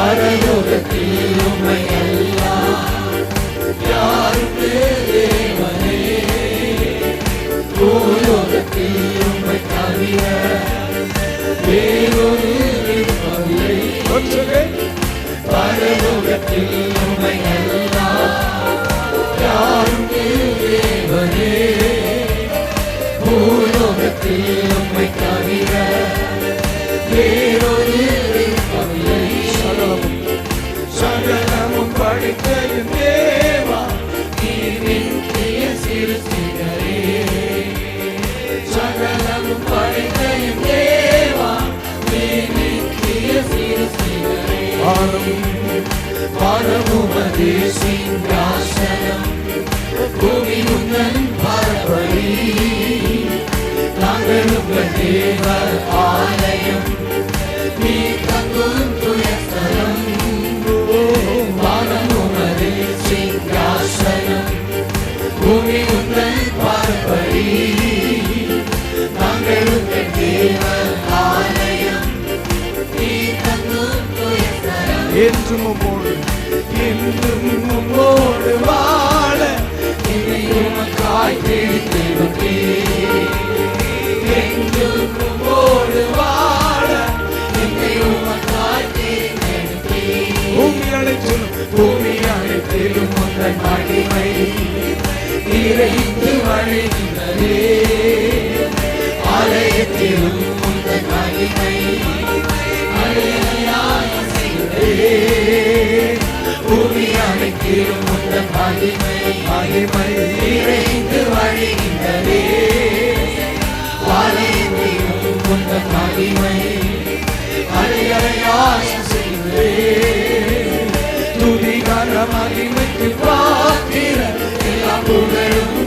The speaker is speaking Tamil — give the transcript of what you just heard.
பரலோகத்தில் உம்மை எல்லாம் யாருக்கு தேவனே, பூலோகத்தில் உம்மை தவிர வேறொரு விருப்பமில்லை. பரலோகத்தில் உம்மை எல்லாம் யாருக்கு தேவனே, பூலோகத்தில் உம்மை தவிர வேறொரு விருப்பமில்லை. சகலமும் படைத்த என் தேவா, நீர் நித்திய சிருஷ்டிகரே. சகலமும் படைத்த என் தேவா, நீர் நித்திய சிருஷ்டிகரே. வானமுமது சிங்காசனம், பூமி உந்தன் பார்ப்படி. நாங்கள் உங்கள் தேவ ஆலயம், நீ தங்கும் துயஸ்தலம். வானமுமது சிங்காசனம், பூமி உந்தன் பார்ப்படி. நாங்கள் உங்கள் தேவ ஆலயம், நீ தங்கும் துயஸ்தலம். என்றும் உம்மோடு வாழ என்னை உமக்காய் தேடித்தேடுகிறேன். என்றும் உம்மோடு வாழ என்னை உமக்காய் தேடித்தேடுகிறேன். பூமி அனைத்திலும் உந்தன் மகிமை நிறைந்து வழிகின்றதே. ஆலயத்திலும் உந்தன் மகிமை அலையலையாய் அசைகிறதே. பூமி அனைத்திலும் உந்தன் மகிமை நிறைந்து வழிகின்றதே. ஆலயத்திலும் உந்தன் மகிமை அலையலையாய் அசைகிறதே. துதிகர மகிமைக்கு பாத்திர எல்லா புகழும்